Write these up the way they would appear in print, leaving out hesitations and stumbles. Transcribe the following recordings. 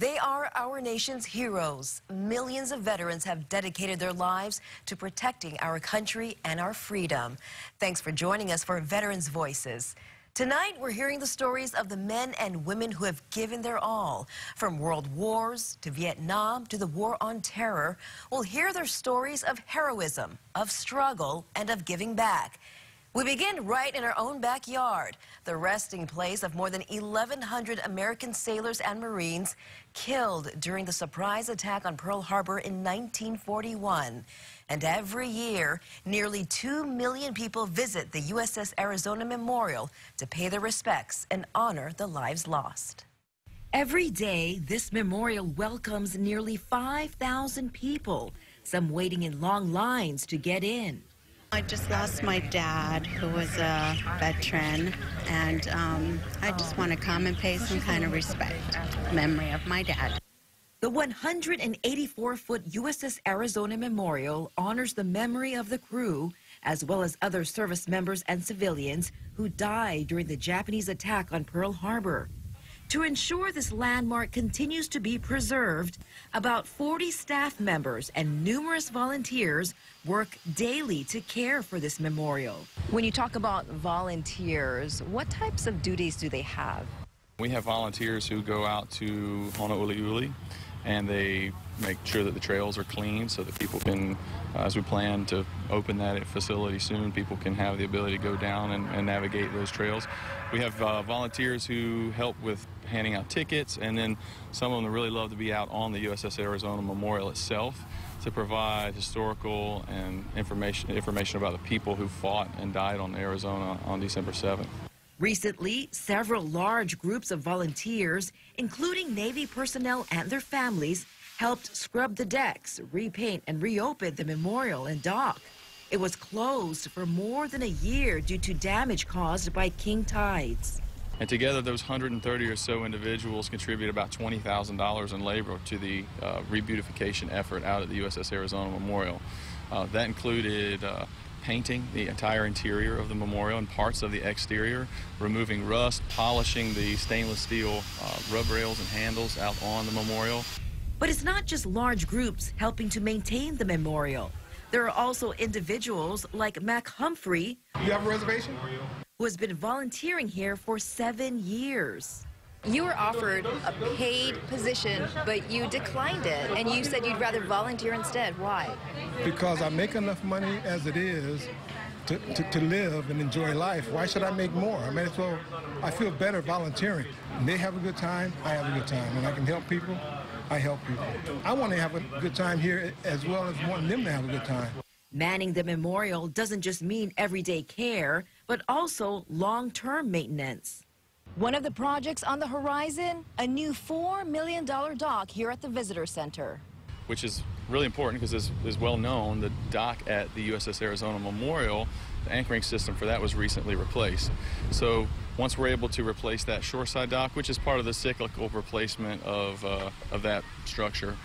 They are our nation's heroes. Millions of veterans have dedicated their lives to protecting our country and our freedom. Thanks for joining us for Veterans Voices. Tonight, we're hearing the stories of the men and women who have given their all. From world wars to Vietnam to the war on terror, we'll hear their stories of heroism, of struggle, and of giving back. We begin right in our own backyard, the resting place of more than 1,100 American sailors and Marines killed during the surprise attack on Pearl Harbor in 1941. And every year, nearly 2 million people visit the USS Arizona Memorial to pay their respects and honor the lives lost. Every day, this memorial welcomes nearly 5,000 people, some waiting in long lines to get in. I just lost my dad, who was a veteran, and I just want to come and pay some kind of respect, memory of my dad. The 184-foot USS Arizona Memorial honors the memory of the crew, as well as other service members and civilians who died during the Japanese attack on Pearl Harbor. To ensure this landmark continues to be preserved, about 40 staff members and numerous volunteers work daily to care for this memorial. When you talk about volunteers, what types of duties do they have? We have volunteers who go out to Honouliuli, and they make sure that the trails are clean so that people can, as we plan to open that facility soon, people can have the ability to go down and navigate those trails. We have volunteers who help with handing out tickets, and then some of them really love to be out on the USS Arizona Memorial itself to provide historical and information about the people who fought and died on Arizona on December 7th. Recently, several large groups of volunteers, including Navy personnel and their families, helped scrub the decks, repaint, and reopen the memorial and dock. It was closed for more than a year due to damage caused by king tides. And together, those 130 or so individuals contribute about $20,000 in labor to the rebeautification effort out at the USS Arizona Memorial. That included painting the entire interior of the memorial and parts of the exterior, removing rust, polishing the stainless steel rub rails and handles out on the memorial. But it's not just large groups helping to maintain the memorial. There are also individuals like Mac Humphrey, you have a reservation? Who has been volunteering here for 7 years. You were offered a paid position, but you declined it, and you said you'd rather volunteer instead. Why? Because I make enough money as it is to live and enjoy life. Why should I make more? I may as well, I feel better volunteering. They have a good time, I have a good time. When I can help people, I help people. I want to have a good time here as well as wanting them to have a good time. Manning the memorial doesn't just mean everyday care, but also long-term maintenance. One of the projects on the horizon, a new $4 million dock here at the Visitor Center. Which is really important because, as is well known, the dock at the USS Arizona Memorial, the anchoring system for that was recently replaced. So once we're able to replace that shoreside dock, which is part of the cyclical replacement of that structure,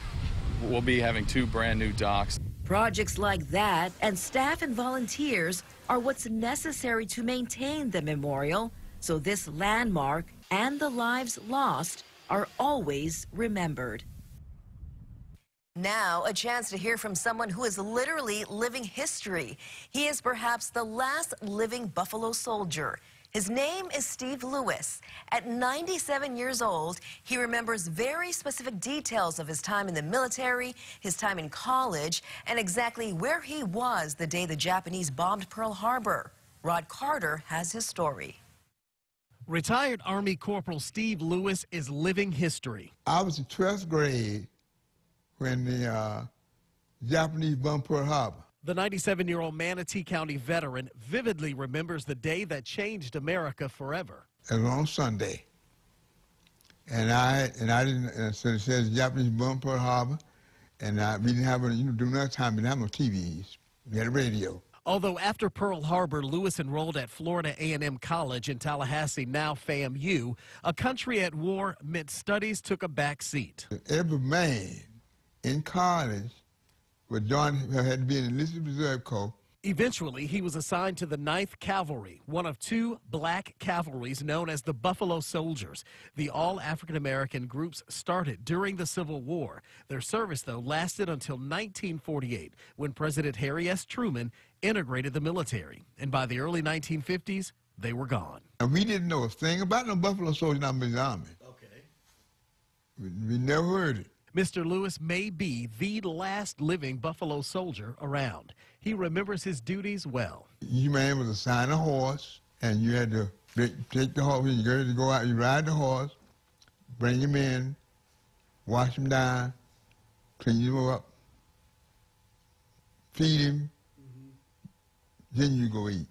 we'll be having 2 brand new docks. Projects like that and staff and volunteers are what's necessary to maintain the memorial, so this landmark and the lives lost are always remembered. Now, a chance to hear from someone who is literally living history. He is perhaps the last living Buffalo soldier. His name is Steve Lewis. At 97 years old, he remembers very specific details of his time in the military, his time in college, and exactly where he was the day the Japanese bombed Pearl Harbor. Rod Carter has his story. Retired Army Corporal Steve Lewis is living history. I was in 12th grade when the Japanese bombed Pearl Harbor. The 97-year-old Manatee County veteran vividly remembers the day that changed America forever. It was on Sunday, and I didn't. So it says Japanese bombed Pearl Harbor, and we didn't have during that time we didn't have no TVs. We had a radio. Although after Pearl Harbor, Lewis enrolled at Florida A&M College in Tallahassee, now FAMU, a country at war meant studies took a back seat. Every man in college, had to be in the enlisted reserve corps, Eventually, he was assigned to the 9th Cavalry, one of 2 black cavalries known as the Buffalo Soldiers. The all-African-American groups started during the Civil War. Their service, though, lasted until 1948, when President Harry S. Truman integrated the military. And by the early 1950s, they were gone. And we didn't know a thing about no Buffalo Soldiers in the Army. Okay. We never heard it. Mr. Lewis may be the last living Buffalo Soldier around. He remembers his duties well. You man was assigned a horse, and you had to take the horse. When you ready to go out, you ride the horse, bring him in, wash him down, clean him up, feed him, then you go eat.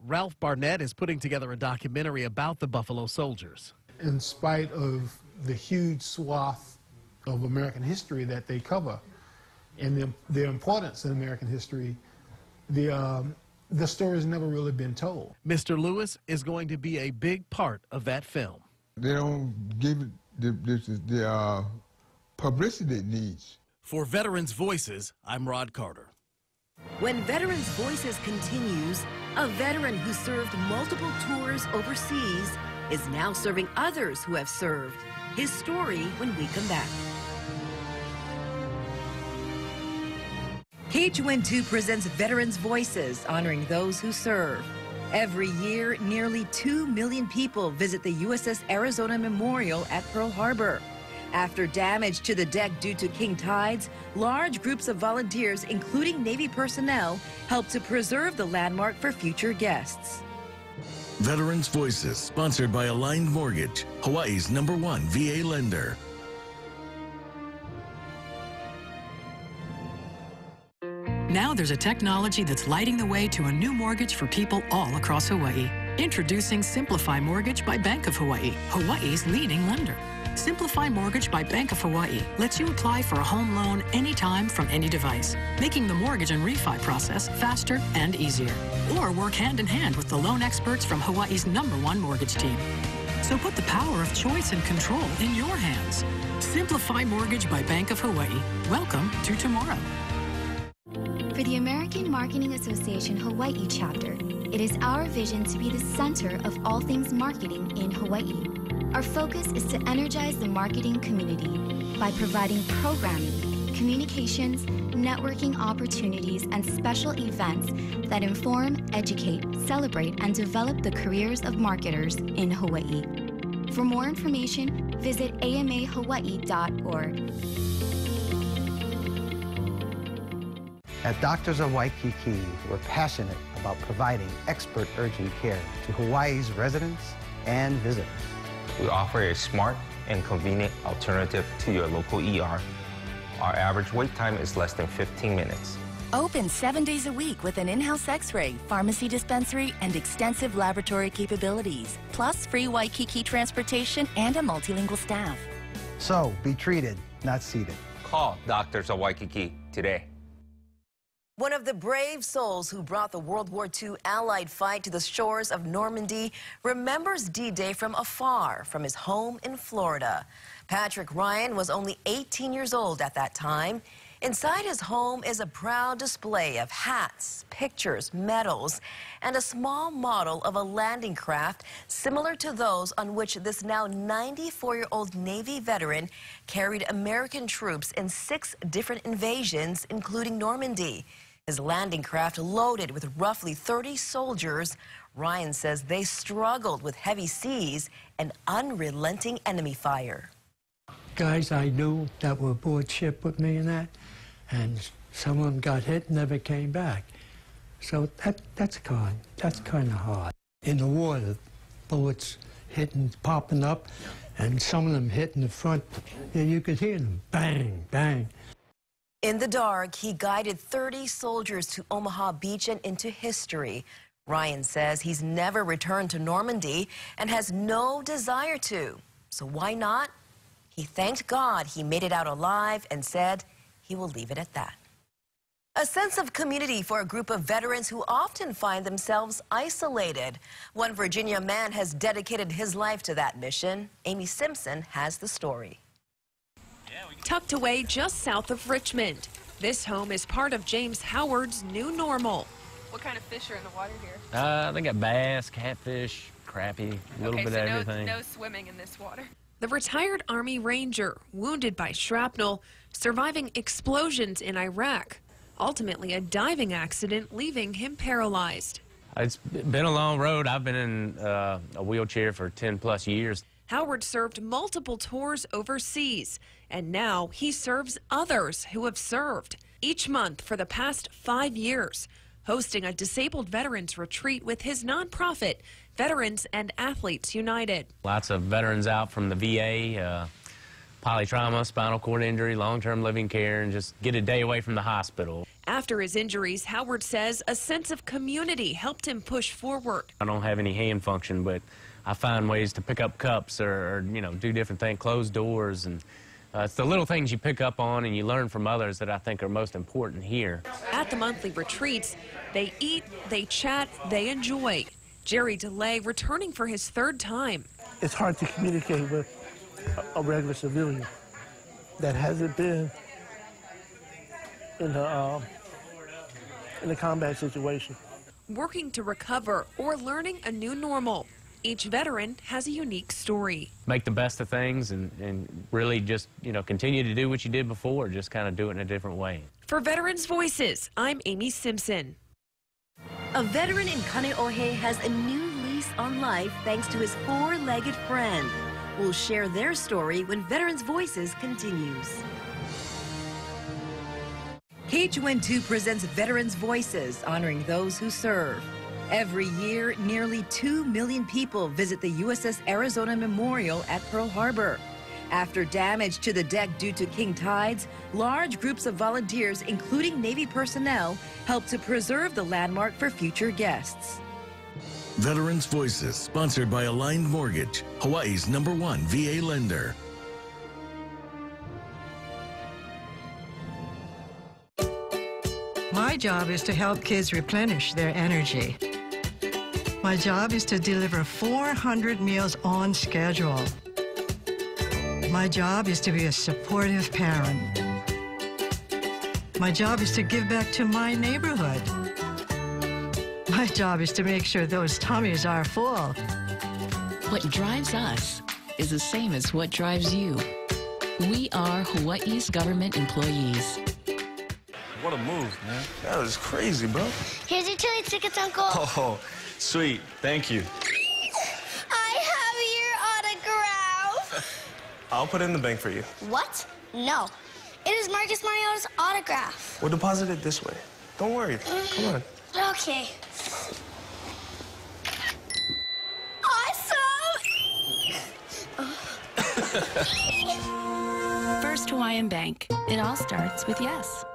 Ralph Barnett is putting together a documentary about the Buffalo Soldiers. In spite of the huge swath of American history that they cover and their importance in American history, the story's never really been told. Mr. Lewis is going to be a big part of that film. They don't give it the publicity it needs. For Veterans Voices, I'm Rod Carter. When Veterans Voices continues, a veteran who served multiple tours overseas is now serving others who have served. His story when we come back. KHON2 presents Veterans Voices, honoring those who serve. Every year, nearly 2 million people visit the USS Arizona Memorial at Pearl Harbor. After damage to the deck due to king tides, large groups of volunteers, including Navy personnel, help to preserve the landmark for future guests. Veterans Voices, sponsored by Aligned Mortgage, Hawaii's #1 VA lender. Now there's a technology that's lighting the way to a new mortgage for people all across Hawaii. Introducing Simplify Mortgage by Bank of Hawaii, Hawaii's leading lender. Simplify Mortgage by Bank of Hawaii lets you apply for a home loan anytime from any device, making the mortgage and refi process faster and easier. Or work hand in hand with the loan experts from Hawaii's #1 mortgage team. So put the power of choice and control in your hands. Simplify Mortgage by Bank of Hawaii. Welcome to tomorrow. For the American Marketing Association Hawaii chapter, it is our vision to be the center of all things marketing in Hawaii. Our focus is to energize the marketing community by providing programming, communications, networking opportunities, and special events that inform, educate, celebrate, and develop the careers of marketers in Hawaii. For more information, visit amahawaii.org. At Doctors of Waikiki, we're passionate about providing expert urgent care to Hawaii's residents and visitors. We offer a smart and convenient alternative to your local ER. Our average wait time is less than 15 minutes. Open 7 days a week with an in-house x-ray, pharmacy dispensary, and extensive laboratory capabilities, plus free Waikiki transportation and a multilingual staff. So, be treated, not seated. Call Doctors of Waikiki today. One of the brave souls who brought the World War II Allied fight to the shores of Normandy remembers D-Day from afar from his home in Florida. Patrick Ryan was only 18 years old at that time. Inside his home is a proud display of hats, pictures, medals, and a small model of a landing craft similar to those on which this now 94-year-old Navy veteran carried American troops in 6 different invasions, including Normandy. His landing craft loaded with roughly 30 soldiers. Ryan says they struggled with heavy seas and unrelenting enemy fire. Guys I knew that were aboard ship with me and that, and some of them got hit and never came back. So that's kind of hard. In the water, bullets hitting, popping up, and some of them hitting the front. You could hear them, bang, bang. In the dark, he guided 30 soldiers to Omaha Beach and into history. Ryan says he's never returned to Normandy and has no desire to. So why not? He thanked God he made it out alive and said he will leave it at that. A sense of community for a group of veterans who often find themselves isolated. One Virginia man has dedicated his life to that mission. Amy Simpson has the story. Tucked away just south of Richmond, this home is part of James Howard's new normal. What kind of fish are in the water here? They got bass, catfish, crappie, a little bit of everything. No swimming in this water. The retired Army Ranger, wounded by shrapnel, surviving explosions in Iraq. Ultimately, a diving accident leaving him paralyzed. It's been a long road. I've been in a wheelchair for 10+ years. Howard served multiple tours overseas, and now he serves others who have served. Each month for the past 5 years, hosting a disabled veterans retreat with his nonprofit, Veterans and Athletes United. Lots of veterans out from the VA, polytrauma, spinal cord injury, long-term living care, and just get a day away from the hospital. After his injuries, Howard says a sense of community helped him push forward. I don't have any hand function, but I find ways to pick up cups or do different things, close doors, and it's the little things you pick up on and you learn from others that I think are most important here. At the monthly retreats, they eat, they chat, they enjoy. Jerry DeLay returning for his 3rd time. It's hard to communicate with a regular civilian that hasn't been in a combat situation. Working to recover or learning a new normal. Each veteran has a unique story. Make the best of things and really just, continue to do what you did before, just kind of do it in a different way. For Veterans Voices, I'm Amy Simpson. A veteran in Kaneohe has a new lease on life thanks to his 4-legged friend. We'll share their story when Veterans Voices continues. KHON2 presents Veterans Voices, honoring those who serve. Every year, nearly 2 million people visit the USS Arizona Memorial at Pearl Harbor. After damage to the deck due to king tides, large groups of volunteers, including Navy personnel, help to preserve the landmark for future guests. Veterans Voices, sponsored by Aligned Mortgage, Hawaii's #1 VA lender. My job is to help kids replenish their energy. My job is to deliver 400 meals on schedule. My job is to be a supportive parent. My job is to give back to my neighborhood. My job is to make sure those tummies are full. What drives us is the same as what drives you. We are Hawaii's government employees. What a move, man. That was crazy, bro. Here's your chili tickets, Uncle. Oh, sweet. Thank you. I have your autograph. I'll put it in the bank for you. What? No. It is Marcus Mariota's autograph. We'll deposit it this way. Don't worry. Come on. Okay. Awesome! First Hawaiian Bank. It all starts with yes.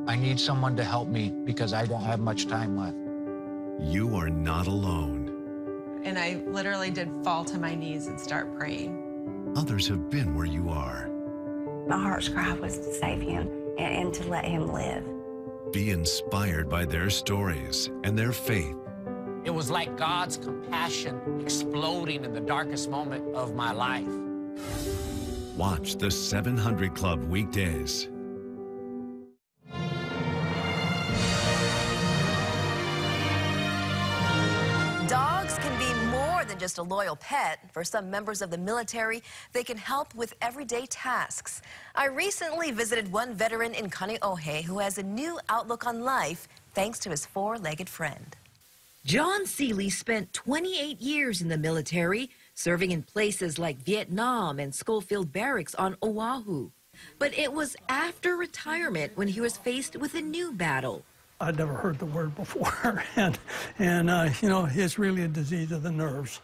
I need someone to help me because I don't have much time left. You are not alone. And I literally did fall to my knees and start praying. Others have been where you are. My heart's cry was to save him and to let him live. Be inspired by their stories and their faith. It was like God's compassion exploding in the darkest moment of my life. Watch the 700 Club weekdays. Dogs can be more than just a loyal pet. For some members of the military, they can help with everyday tasks. I recently visited one veteran in Kaneohe who has a new outlook on life thanks to his 4-legged friend. John Seeley spent 28 years in the military, serving in places like Vietnam and Schofield Barracks on Oahu. But it was after retirement when he was faced with a new battle. I'd never heard the word before, and it's really a disease of the nerves.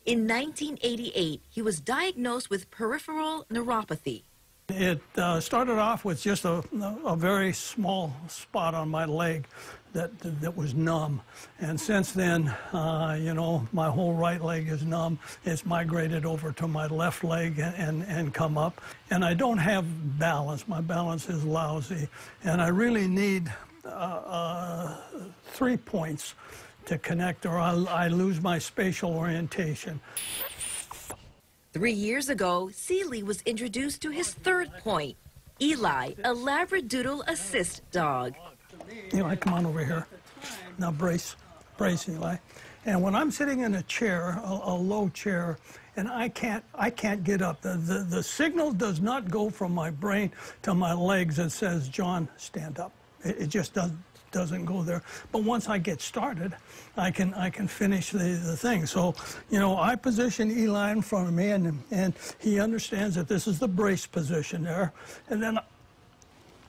In 1988, he was diagnosed with peripheral neuropathy. It started off with just a very small spot on my leg that was numb. And since then, my whole right leg is numb. It's migrated over to my left leg and come up. And I don't have balance. My balance is lousy. And I really need 3 points to connect, or I lose my spatial orientation. 3 years ago, Seeley was introduced to his 3rd point, Eli, a Labradoodle assist dog. Eli, come on over here. Now brace, Eli. And when I'm sitting in a chair, a low chair, and I can't get up, the signal does not go from my brain to my legs that says, John, stand up. It just doesn't go there. But once I get started, I can finish the thing. So, you know, I position Eli in front of me, and he understands that this is the brace position there. And then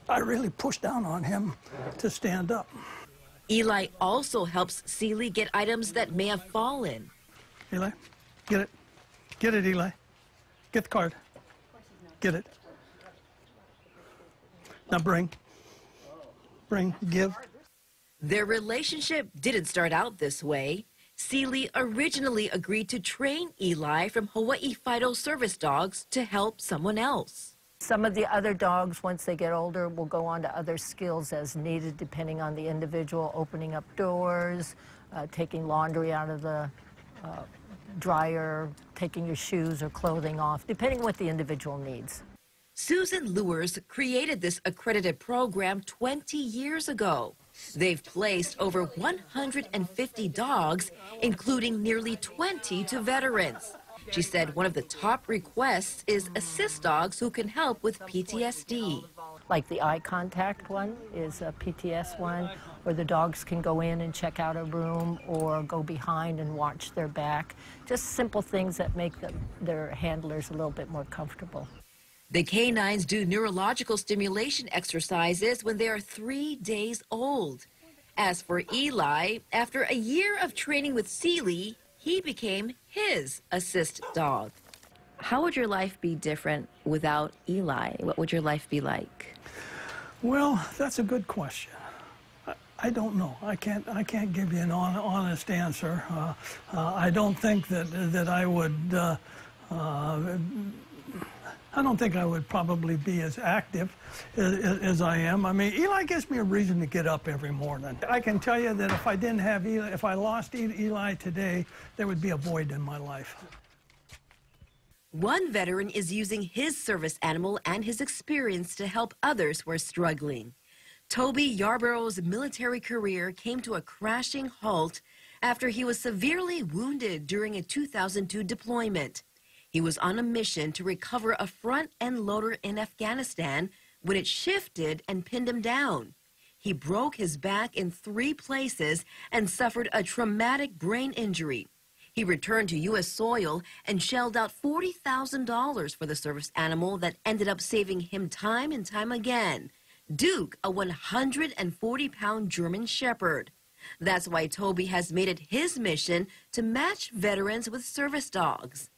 I really push down on him to stand up. Eli also helps Seeley get items that may have fallen. Eli, get it. Get it, Eli. Get the card. Get it. Now bring, give. Their relationship didn't start out this way. Seeley originally agreed to train Eli from Hawaii Fido service dogs to help someone else. Some of the other dogs, once they get older, will go on to other skills as needed, depending on the individual, opening up doors, taking laundry out of the dryer, taking your shoes or clothing off, depending on what the individual needs. Susan Lewers created this accredited program 20 years ago. They've placed over 150 dogs, including nearly 20 to veterans. She said one of the top requests is assist dogs who can help with PTSD. Like the eye contact one is a PTS one, where the dogs can go in and check out a room or go behind and watch their back. Just simple things that make their handlers a little bit more comfortable. The canines do neurological stimulation exercises when they are 3 days old. As for Eli, after a year of training with Seeley, he became his assist dog. How would your life be different without Eli? What would your life be like? Well, that's a good question. I don't know. I can't give you an honest answer. I don't think that I would. I don't think I would probably be as active as I am. I mean, Eli gives me a reason to get up every morning. I can tell you that if I didn't have Eli, if I lost Eli today, there would be a void in my life. One veteran is using his service animal and his experience to help others who are struggling. Toby Yarborough's military career came to a crashing halt after he was severely wounded during a 2002 deployment. He was on a mission to recover a front-end loader in Afghanistan when it shifted and pinned him down. He broke his back in 3 places and suffered a traumatic brain injury. He returned to U.S. soil and shelled out $40,000 for the service animal that ended up saving him time and time again. Duke, a 140-pound German Shepherd. That's why Toby has made it his mission to match veterans with service dogs.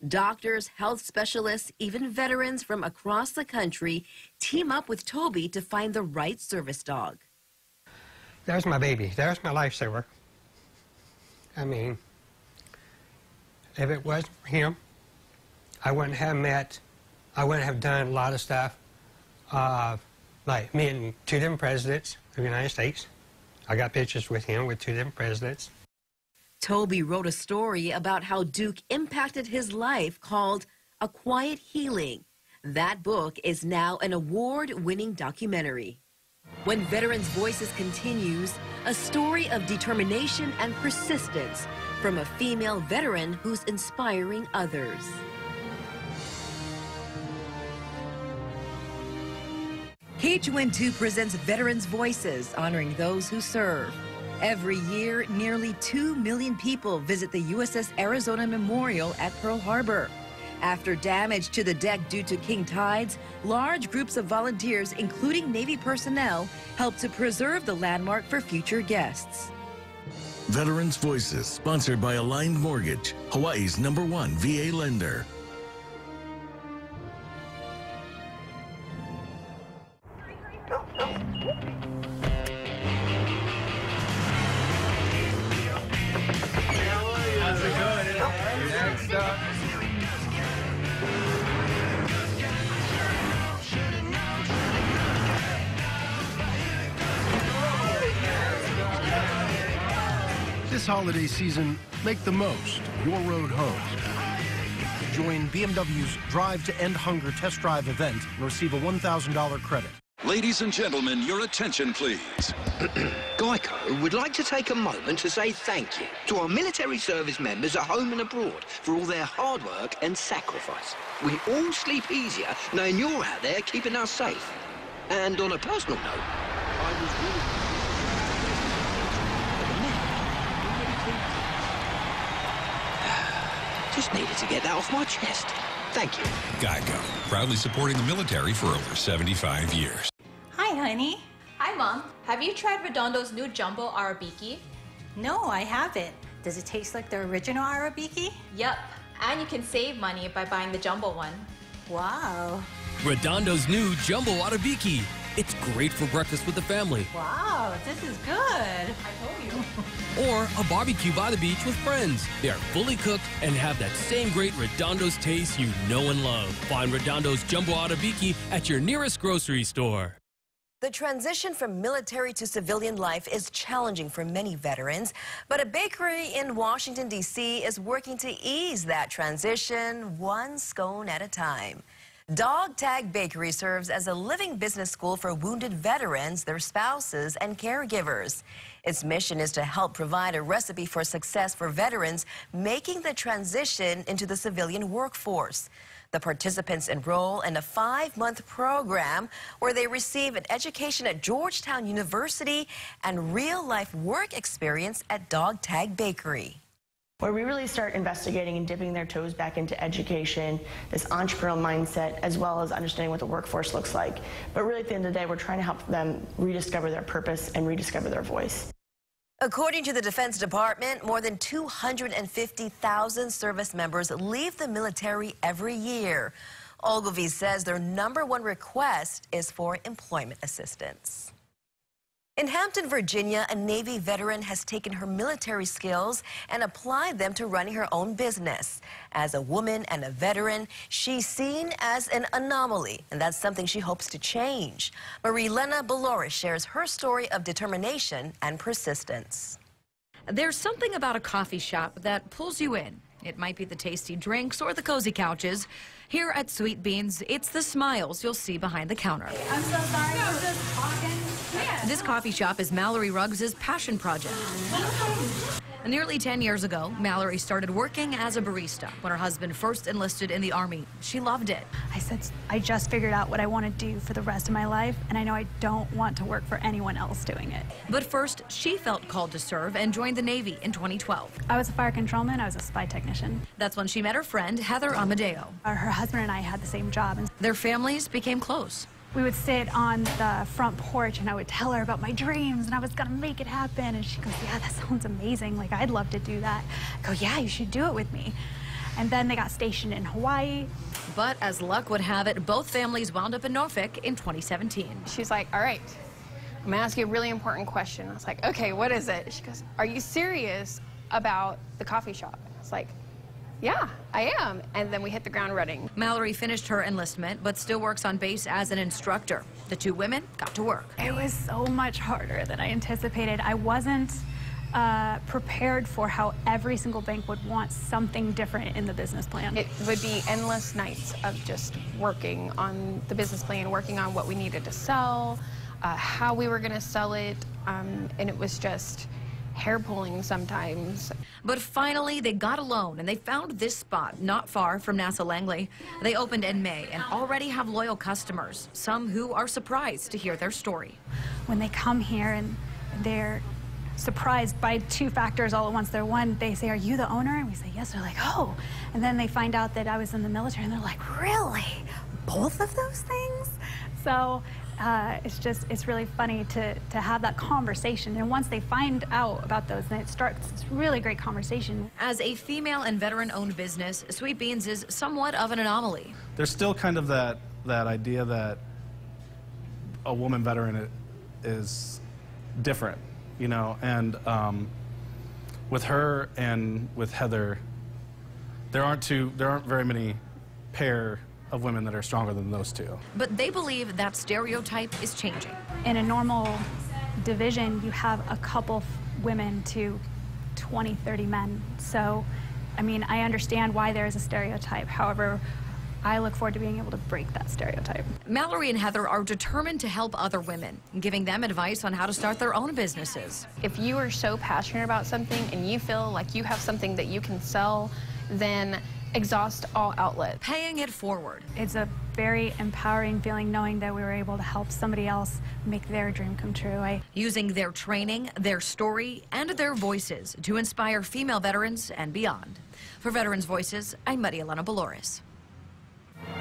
Doctors, health specialists, even veterans from across the country team up with Toby to find the right service dog. There's my baby. There's my lifesaver. I mean, if it wasn't for him, I wouldn't have done a lot of stuff. Like meeting 2 different presidents of the United States. I got pictures with him with 2 different presidents. Toby wrote a story about how Duke impacted his life called A Quiet Healing. That book is now an award-winning documentary. When Veterans Voices continues, a story of determination and persistence from a female veteran who's inspiring others. KHON2 presents Veterans Voices, honoring those who serve. Every year, nearly 2 million people visit the USS Arizona Memorial at Pearl Harbor. After damage to the deck due to king tides, large groups of volunteers, including Navy personnel, help to preserve the landmark for future guests. Veterans Voices, sponsored by Aligned Mortgage, Hawaii's #1 VA lender. How's it going? Next up. This holiday season, make the most of your road home. Join BMW's Drive to End Hunger test drive event and receive a $1,000 credit. Ladies and gentlemen, your attention, please. Geico would like to take a moment to say thank you to our military service members at home and abroad for all their hard work and sacrifice. We all sleep easier knowing you're out there keeping us safe. And on a personal note, I was really... Just needed to get that off my chest. Thank you. Geico, proudly supporting the military for over 75 years. Hi, honey. Hi, Mom. Have you tried Redondo's new Jumbo Arabiki? No, I haven't. Does it taste like the original Arabiki? Yup. And you can save money by buying the Jumbo one. Wow. Redondo's new Jumbo Arabiki. It's great for breakfast with the family. Wow, this is good. I told you. Or a barbecue by the beach with friends. They are fully cooked and have that same great Redondo's taste you know and love. Find Redondo's Jumbo Arabiki at your nearest grocery store. The transition from military to civilian life is challenging for many veterans, but a bakery in Washington, D.C. is working to ease that transition one scone at a time. Dog Tag Bakery serves as a living business school for wounded veterans, their spouses, and caregivers. Its mission is to help provide a recipe for success for veterans making the transition into the civilian workforce. The participants enroll in a 5-month program where they receive an education at Georgetown University and real-life work experience at Dog Tag Bakery, where we really start investigating and dipping their toes back into education, this entrepreneurial mindset, as well as understanding what the workforce looks like. But really, at the end of the day, we're trying to help them rediscover their purpose and rediscover their voice. According to the Defense Department, more than 250,000 service members leave the military every year. Ogilvy says their #1 request is for employment assistance. In Hampton, Virginia, a Navy veteran has taken her military skills and applied them to running her own business. As a woman and a veteran, she's seen as an anomaly, and that's something she hopes to change. Marie-Lena Baloris shares her story of determination and persistence. There's something about a coffee shop that pulls you in. It might be the tasty drinks or the cozy couches. Here at Sweet Beans, it's the smiles you'll see behind the counter. I'm so sorry, we're just talking. This coffee shop is Mallory Ruggs' passion project. Nearly 10 years ago, Mallory started working as a barista when her husband first enlisted in the Army. She loved it. I said, I just figured out what I want to do for the rest of my life, and I know I don't want to work for anyone else doing it. But first, she felt called to serve and joined the Navy in 2012. I was a fire controlman. I was a spy technician. That's when she met her friend, Heather Amadeo. Her husband and I had the same job. And their families became close. We would sit on the front porch and I would tell her about my dreams and I was gonna make it happen. And she goes, yeah, that sounds amazing. Like, I'd love to do that. I go, yeah, you should do it with me. And then they got stationed in Hawaii. But as luck would have it, both families wound up in Norfolk in 2017. She's like, all right, I'm gonna ask you a really important question. I was like, okay, what is it? She goes, are you serious about the coffee shop? I was like, yeah, I am. And then we hit the ground running. Mallory finished her enlistment, but still works on base as an instructor. The two women got to work. It was so much harder than I anticipated. I wasn't prepared for how every single bank would want something different in the business plan. It would be endless nights of just working on the business plan, working on what we needed to sell, how we were gonna sell it, and it was just hair-pulling sometimes. But finally, they got a loan, and they found this spot not far from NASA Langley. They opened in May and already have loyal customers, some who are surprised to hear their story. When they come here and they're surprised by two factors all at once. They're one, they say, are you the owner? And we say, yes. They're like, oh. And then they find out that I was in the military, and they're like, really? Both of those things? So it's really funny to have that conversation. And once they find out about those, then it starts this really great conversation. As a female and veteran-owned business, Sweet Beans is somewhat of an anomaly. There's still kind of that idea that a woman veteran is different, you know, and with her and with Heather, there aren't very many pair of women that are stronger than those two. But they believe that stereotype is changing. In a normal division, you have a couple women to 20, 30 men. So, I mean, I understand why there is a stereotype. However, I look forward to being able to break that stereotype. Mallory and Heather are determined to help other women, giving them advice on how to start their own businesses. If you are so passionate about something and you feel like you have something that you can sell, then exhaust all outlets. Paying it forward. It's a very empowering feeling knowing that we were able to help somebody else make their dream come true. Using their training, their story, and their voices to inspire female veterans and beyond. For Veterans Voices, I'm Maria Elena Boloris.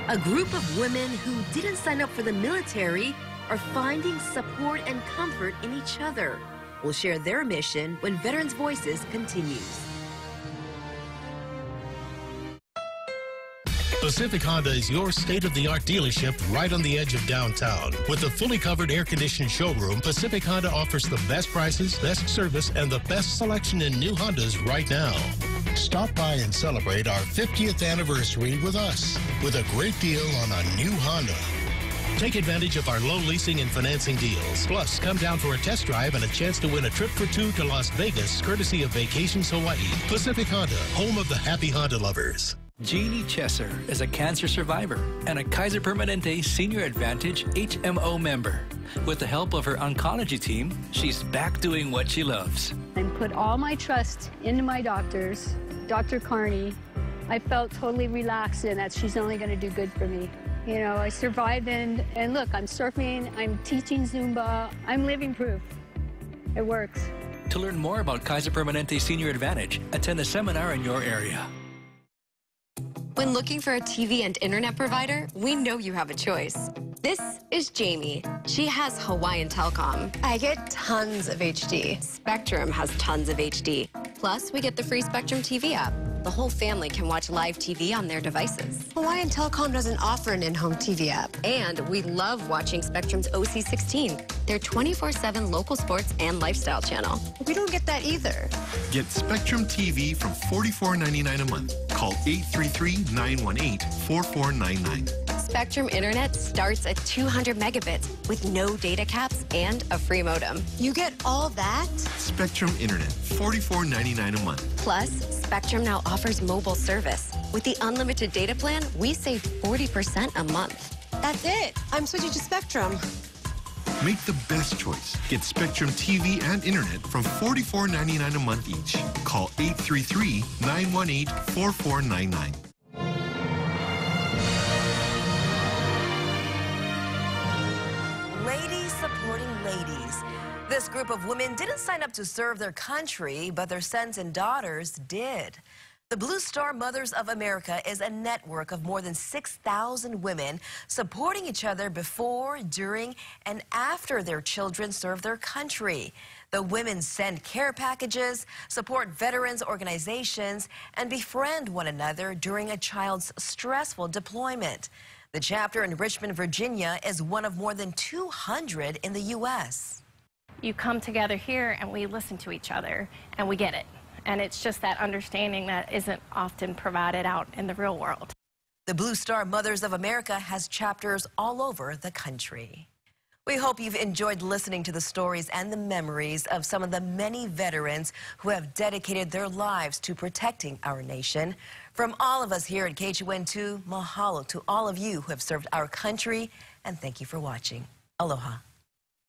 A group of women who didn't sign up for the military are finding support and comfort in each other. We'll share their mission when Veterans Voices continues. Pacific Honda is your state-of-the-art dealership right on the edge of downtown. With a fully covered air-conditioned showroom, Pacific Honda offers the best prices, best service, and the best selection in new Hondas right now. Stop by and celebrate our 50th anniversary with us with a great deal on a new Honda. Take advantage of our low leasing and financing deals. Plus, come down for a test drive and a chance to win a trip for two to Las Vegas, courtesy of Vacations Hawaii. Pacific Honda, home of the happy Honda lovers. Jeannie Chesser is a cancer survivor and a Kaiser Permanente Senior Advantage HMO member. With the help of her oncology team, she's back doing what she loves. I put all my trust into my doctors, Dr. Carney. I felt totally relaxed in that she's only going to do good for me. You know, I survived and look, I'm surfing, I'm teaching Zumba, I'm living proof. It works. To learn more about Kaiser Permanente Senior Advantage, attend a seminar in your area. When looking for a TV and internet provider, we know you have a choice. This is Jamie. She has Hawaiian Telcom. I get tons of HD. Spectrum has tons of HD. Plus, we get the free Spectrum TV app. The whole family can watch live TV on their devices. Hawaiian Telcom doesn't offer an in-home TV app. And we love watching Spectrum's OC16, their 24/7 local sports and lifestyle channel. We don't get that either. Get Spectrum TV from $44.99 a month. Call 833-918-4499. Spectrum Internet starts at 200 megabits with no data caps and a free modem. You get all that? Spectrum Internet, $44.99 a month. Plus, Spectrum now offers mobile service. With the unlimited data plan, we save 40% a month. That's it. I'm switching to Spectrum. Make the best choice. Get Spectrum TV and Internet from $44.99 a month each. Call 833-918-4499. Ladies supporting ladies. This group of women didn't sign up to serve their country, but their sons and daughters did. The Blue Star Mothers of America is a network of more than 6,000 women supporting each other before, during, and after their children serve their country. The women send care packages, support veterans organizations, and befriend one another during a child's stressful deployment. The chapter in Richmond, Virginia is one of more than 200 in the U.S. You come together here and we listen to each other and we get it. And it's just that understanding that isn't often provided out in the real world. The Blue Star Mothers of America has chapters all over the country. We hope you've enjoyed listening to the stories and the memories of some of the many veterans who have dedicated their lives to protecting our nation. From all of us here at KHON2, mahalo to all of you who have served our country, and thank you for watching. Aloha.